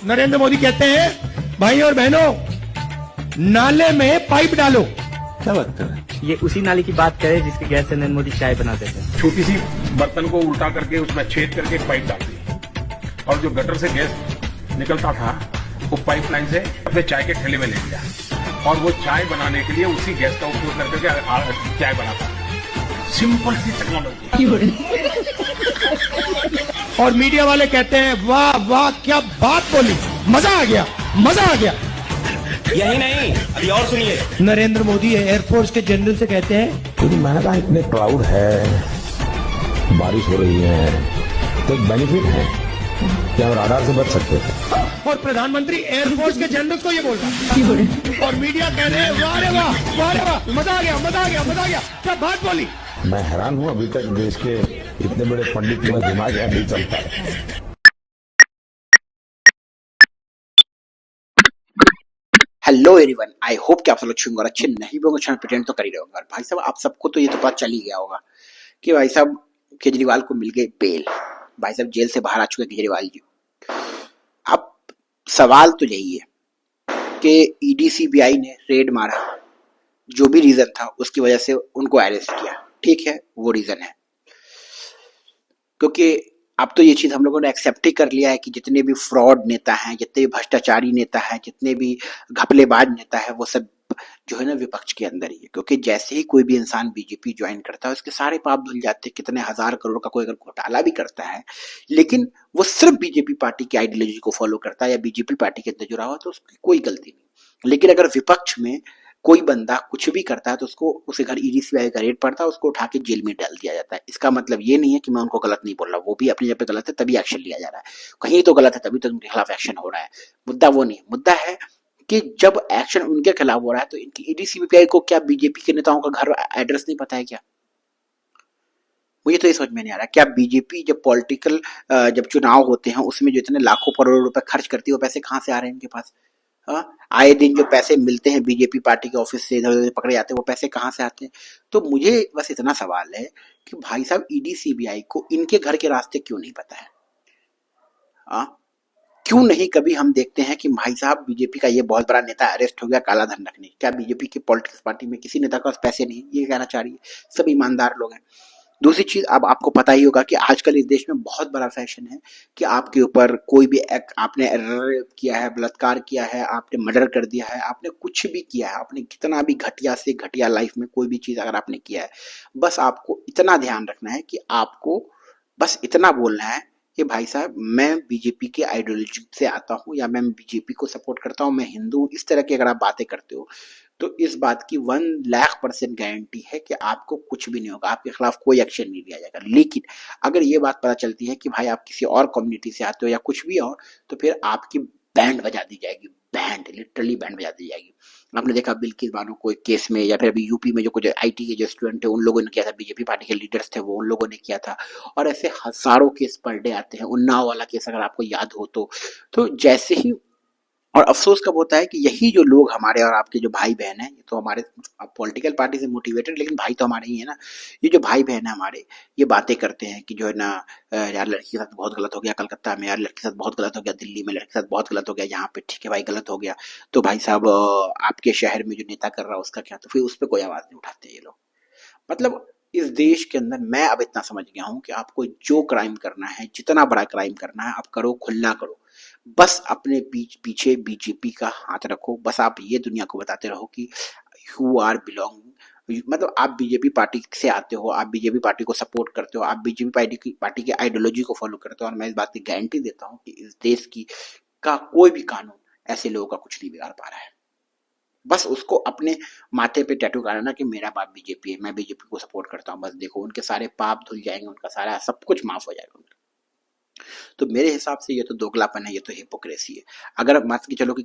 नरेंद्र मोदी कहते हैं भाई और बहनों, नाले में पाइप डालो। क्या बात कर रहे हैं? ये उसी नाली की बात करें जिसके गैस से नरेंद्र मोदी चाय बनाते थे। छोटी सी बर्तन को उल्टा करके उसमें छेद करके एक पाइप डाल दी और जो गटर से गैस निकलता था वो पाइपलाइन से अपने चाय के ठेले में ले लिया और वो चाय बनाने के लिए उसी गैस का उपयोग करके चाय बनाता। सिंपल सी टेक्नोलॉजी। और मीडिया वाले कहते हैं वाह वाह क्या बात बोली, मजा आ गया, मजा आ गया। यही नहीं, अभी और सुनिए। नरेंद्र मोदी एयरफोर्स के जनरल से कहते हैं क्योंकि मैंने कहा इतने क्लाउड है, बारिश हो रही है, तो एक बेनिफिट है कि हम राडार से बच सकते थे। और प्रधानमंत्री एयरफोर्स के जनरल को ये बोल रहा है और मीडिया कह रहे हैं वाह रे वाह, वाह रे वाह, मजा आ गया, मजा आ गया, मजा आ गया, क्या बात बोली। मैं हैरान हूं, अभी तक देश के इतने बड़े पंडित में दिमाग यहाँ नहीं चलता है। हेलो एवरीवन, आई होप कि आप सब अच्छे होंगे और अच्छे नहीं भी होंगे, अच्छा प्रिटेंड तो कर ही रहे होंगे। भाई साहब, आप सबको तो ये तो पता चल ही गया होगा कि भाई साहब केजरीवाल को मिल गई बेल। भाई साहब जेल से बाहर आ चुके केजरीवाल जी। अब सवाल तो यही है कि ईडी सीबीआई ने रेड मारा, जो भी रीजन था उसकी वजह से उनको अरेस्ट किया, ठीक है, वो रीजन है। क्योंकि अब तो ये चीज हम लोगों ने एक्सेप्ट ही कर लिया है कि जितने भी फ्रॉड नेता हैं, जितने भी भ्रष्टाचारी नेता हैं, जितने भी घपलेबाज नेता है, वो सब जो है ना विपक्ष के अंदर ही है। क्योंकि जैसे ही कोई भी इंसान बीजेपी ज्वाइन करता है उसके सारे पाप धुल जाते हैं। कितने हजार करोड़ का कोई अगर घोटाला भी करता है, लेकिन वो सिर्फ बीजेपी पार्टी की आइडियोलॉजी को फॉलो करता है या बीजेपी पार्टी के अंदर जुड़ा हुआ, तो उसकी कोई गलती नहीं। लेकिन अगर विपक्ष में कोई बंदा कुछ भी करता है तो उसको उसे घर ईडी सीबीआई का रेड पड़ता है, उसको उठा के जेल में डाल दिया जाता है। इसका मतलब ये नहीं है कि मैं उनको गलत नहीं बोल रहा, वो भी अपनी जगह पे गलत है तभी एक्शन लिया जा रहा है, कहीं तो गलत है तभी तो उनके खिलाफ एक्शन हो रहा है। मुद्दा वो नहीं, मुद्दा है कि जब एक्शन उनके खिलाफ हो रहा है तो इनकी ईडी सीबीआई को क्या बीजेपी के नेताओं का घर एड्रेस नहीं पता है क्या? मुझे तो ये समझ में नहीं आ रहा। क्या बीजेपी जब पॉलिटिकल जब चुनाव होते हैं उसमें जो इतने लाखों करोड़ रुपए खर्च करती है, वो पैसे कहाँ से आ रहे हैं इनके पास? आए दिन जो पैसे मिलते हैं बीजेपी पार्टी के ऑफिस से इधर पकड़े जाते हैं, वो पैसे कहाँ से आते हैं? तो मुझे बस इतना सवाल है कि भाई साहब ईडी सीबीआई को इनके घर के रास्ते क्यों नहीं पता है? क्यों नहीं कभी हम देखते हैं कि भाई साहब बीजेपी का ये बहुत बड़ा नेता अरेस्ट हो गया काला धन रखने, क्या बीजेपी के पॉलिटिक्स पार्टी में किसी नेता के पास पैसे नहीं? ये कहना चाह रही है, सब ईमानदार लोग हैं। दूसरी चीज, अब आपको पता ही होगा कि आजकल इस देश में बहुत बड़ा फैशन है कि आपके ऊपर कोई भी एक्ट, आपने रेप किया है, बलात्कार किया है, आपने मर्डर कर दिया है, आपने कुछ भी किया है, आपने कितना भी घटिया से घटिया लाइफ में कोई भी चीज अगर आपने किया है, बस आपको इतना ध्यान रखना है कि आपको बस इतना बोलना है कि भाई साहब मैं बीजेपी की आइडियोलॉजी से आता हूँ या मैं बीजेपी को सपोर्ट करता हूँ, मैं हिंदू हूँ। इस तरह की अगर आप बातें करते हो तो इस बात की 1,00,000% गारंटी है कि आपको कुछ भी नहीं होगा, आपके खिलाफ कोई एक्शन नहीं लिया जाएगा। लेकिन अगर ये बात पता चलती है कि भाई आप किसी और कम्युनिटी से आते हो या कुछ भी और, तो फिर आपकी बैंड बजा दी जाएगी, बैंड, लिटरली बैंड बजा दी जाएगी। आपने देखा बिल्किस बानो को एक केस में, या फिर अभी यूपी में जो कुछ आईटी के जो स्टूडेंट थे उन लोगों ने किया था, बीजेपी पार्टी के लीडर्स थे वो, उन लोगों ने किया था। और ऐसे हजारों केस पर डे आते हैं। उन्नाव वाला केस अगर आपको याद हो तो जैसे ही, और अफसोस कब होता है कि यही जो लोग हमारे और आपके जो भाई बहन हैं, ये तो हमारे पॉलिटिकल पार्टी से मोटिवेटेड, लेकिन भाई तो हमारे ही है ना। ये जो भाई बहन है हमारे, ये बातें करते हैं कि जो है ना यार लड़की के साथ बहुत गलत हो गया कलकत्ता में, यार लड़की के साथ बहुत गलत हो गया दिल्ली में, लड़की के साथ बहुत गलत हो गया यहाँ पे, ठीक है भाई गलत हो गया, तो भाई साहब आपके शहर में जो नेता कर रहा है उसका क्या? तो फिर उस पर कोई आवाज नहीं उठाते ये लोग। मतलब इस देश के अंदर मैं अब इतना समझ गया हूं कि आपको जो क्राइम करना है, जितना बड़ा क्राइम करना है, आप करो, खुला करो, बस अपने पीछे बीजेपी का हाथ रखो। बस आप ये दुनिया को बताते रहो कि यू आर बिलोंग, मतलब आप बीजेपी पार्टी से आते हो, आप बीजेपी पार्टी को सपोर्ट करते हो, आप बीजेपी पार्टी की आइडियोलॉजी को फॉलो करते हो। और मैं इस बात की गारंटी देता हूँ कि इस देश की का कोई भी कानून ऐसे लोगों का कुछ नहीं बिगाड़ पा रहा है। बस उसको अपने माथे पे टैटू कराना कि मेरा बाप बीजेपी है, मैं बीजेपी को सपोर्ट करता हूँ, बस देखो उनके सारे पाप धुल जाएंगे, उनका सारा सब कुछ माफ हो जाएगा। तो मेरे हिसाब से ये तो दोगलापन है, ये तो हिपोक्रेसी है। अगर मान के चलो कि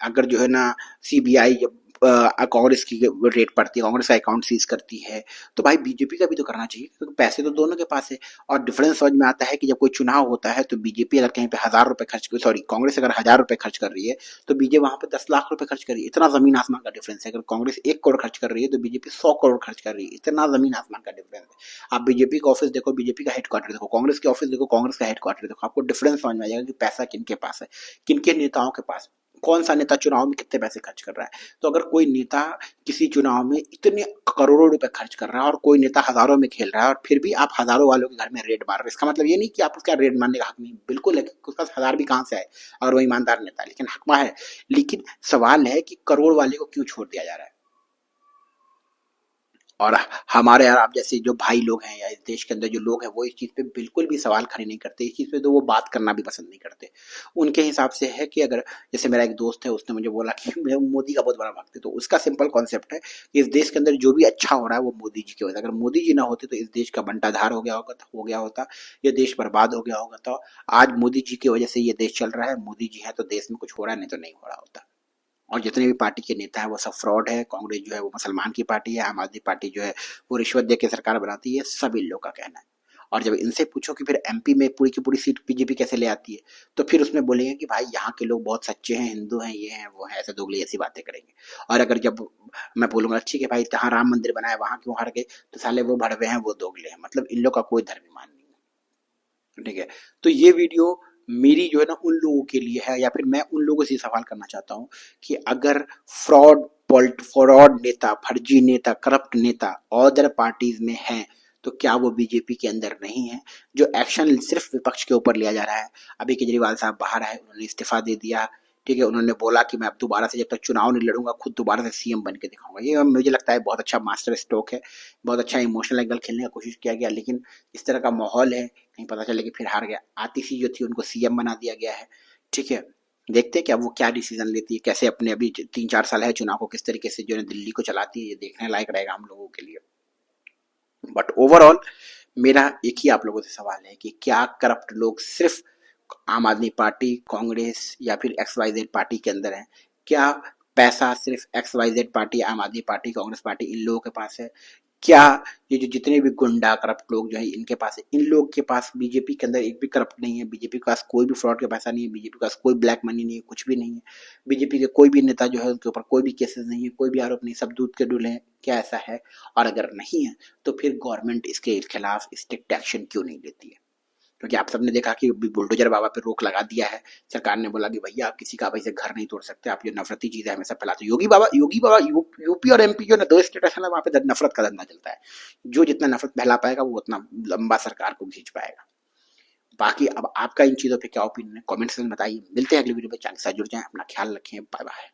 अगर जो है ना सीबीआई कांग्रेस की रेड पड़ती है, कांग्रेस का अकाउंट सीज करती है, तो भाई बीजेपी का भी तो करना चाहिए, क्योंकि पैसे तो दोनों के पास है। और डिफरेंस समझ में आता है कि जब कोई चुनाव होता है तो बीजेपी अगर कहीं पे 1,000 रुपए खर्च, सॉरी कांग्रेस अगर 1,000 रुपए खर्च कर रही है तो बीजेपी वहां पे 10 लाख रुपए खर्च कर रही है। इतना जमीन आसमान का डिफरेंस है। अगर कांग्रेस 1 करोड़ खर्च कर रही है तो बीजेपी 100 करोड़ खर्च कर रही है। इतना जमीन आसमान का डिफरेंस है। आप बीजेपी का ऑफिस देखो, बीजेपी का हेडक्वार्टर देखो, कांग्रेस के ऑफिस देखो, कांग्रेस का हेडक्वार्टर देखो, आपको डिफरेंस समझ में आ जाएगा कि पैसा किनके पास है, किनके नेताओं के पास, कौन सा नेता चुनाव में कितने पैसे खर्च कर रहा है। तो अगर कोई नेता किसी चुनाव में इतने करोड़ों रुपए खर्च कर रहा है और कोई नेता हजारों में खेल रहा है और फिर भी आप हजारों वालों के घर में रेड मार रहे हैं, इसका मतलब ये नहीं कि आप उसका रेड मारने का हक नहीं, बिल्कुल है, उसके पास 1,000 भी कहां से आए और वो ईमानदार नेता है, लेकिन हकमा है। लेकिन सवाल है कि करोड़ वाले को क्यों छोड़ दिया जा रहा है। और हमारे यार आप जैसे जो भाई लोग हैं या इस देश के अंदर जो लोग हैं वो इस चीज पे बिल्कुल भी सवाल खड़े नहीं करते, इस चीज पे तो वो बात करना भी पसंद नहीं करते। उनके हिसाब से है कि अगर जैसे मेरा एक दोस्त है, उसने मुझे बोला कि मैं मोदी का बहुत बड़ा भक्त है, तो उसका सिंपल कॉन्सेप्ट है कि इस देश के अंदर जो भी अच्छा हो रहा है वो मोदी जी की वजह से। अगर मोदी जी ना होते तो इस देश का बंटाधार हो गया होता, ये देश बर्बाद हो गया होगा। तो आज मोदी जी की वजह से ये देश चल रहा है, मोदी जी है तो देश में कुछ हो रहा है, नहीं तो नहीं हो रहा होता। और जितने भी पार्टी के नेता है वो सब फ्रॉड है। कांग्रेस जो है वो मुसलमान की पार्टी है, आम आदमी पार्टी जो है वो रिश्वत दे के सरकार बनाती है, सब इन लोग का कहना है। और जब इनसे पूछो कि फिर एमपी में पूरी की पूरी सीट बीजेपी कैसे ले आती है, तो फिर उसमें बोलेंगे कि भाई यहाँ के लोग बहुत सच्चे हैं, हिंदू हैं, ये हैं वो है, ऐसे दोगली ऐसी बातें करेंगे। और अगर जब मैं बोलूंगा ठीक है भाई जहाँ राम मंदिर बनाया वहां क्यों हार गए, तो साले वो भड़वे हैं, वो दोगले हैं। मतलब इन लोग का कोई धर्म ईमान नहीं है, ठीक है। तो ये वीडियो मेरी जो है ना उन लोगों के लिए है, या फिर मैं उन लोगों से सवाल करना चाहता हूँ कि अगर फ्रॉड नेता, फर्जी नेता, करप्ट नेता अदर पार्टीज में हैं तो क्या वो बीजेपी के अंदर नहीं है। जो एक्शन सिर्फ विपक्ष के ऊपर लिया जा रहा है, अभी केजरीवाल साहब बाहर आए, उन्होंने इस्तीफा दे दिया, ठीक है। उन्होंने बोला कि मैं अब दोबारा से जब तक चुनाव नहीं लड़ूंगा खुद दोबारा से सीएम बन के दिखाऊंगा। ये मुझे लगता है बहुत अच्छा मास्टर स्ट्रोक है, बहुत अच्छा इमोशनल एंगल खेलने का कोशिश किया गया, लेकिन इस तरह का माहौल है, कहीं पता चले कि फिर हार गया। आतिशी जो थी उनको सीएम बना दिया गया है, ठीक है। देखते हैं कि अब वो क्या डिसीजन लेती है, कैसे अपने अभी 3-4 साल है चुनाव को किस तरीके से जो है दिल्ली को चलाती है, ये देखने लायक रहेगा हम लोगों के लिए। बट ओवरऑल मेरा एक ही आप लोगों से सवाल है कि क्या करप्ट लोग सिर्फ आम आदमी पार्टी, कांग्रेस या फिर XYZ पार्टी के अंदर है? क्या पैसा सिर्फ XYZ पार्टी, आम आदमी पार्टी, कांग्रेस पार्टी इन लोगों के पास है? क्या ये जो जितने भी गुंडा करप्ट लोग जो है इनके पास है? इन लोग के पास बीजेपी के अंदर एक भी करप्ट नहीं है, बीजेपी के पास कोई भी फ्रॉड का पैसा नहीं है, बीजेपी के पास कोई ब्लैक मनी नहीं है, कुछ भी नहीं है। बीजेपी के कोई भी नेता जो है उनके ऊपर कोई भी केसेस नहीं है, कोई भी आरोप नहीं, सब दूध के डुले हैं। क्या ऐसा है? और अगर नहीं है तो फिर गवर्नमेंट इसके खिलाफ स्ट्रिक्ट एक्शन क्यों नहीं लेती है? क्योंकि आप सबने देखा कि बुलडोजर बाबा पे रोक लगा दिया है, सरकार ने बोला कि भैया आप किसी का वैसे घर नहीं तोड़ सकते, आप जो नफरती चीजें हमेशा फैलाते। योगी बाबा यूपी और एमपी जो ना 2 स्टेट है ना, वहां पे नफरत का धंधा चलता है। जो जितना नफरत फैला पाएगा वो उतना लंबा सरकार को खींच पाएगा। बाकी अब आपका इन चीजों पे क्या ओपिनियन है, कमेंट सेक्शन में बताइए। मिलते हैं अगली वीडियो में, चैनल के साथ जुड़ जाएं, अपना ख्याल रखें, बाय बाय।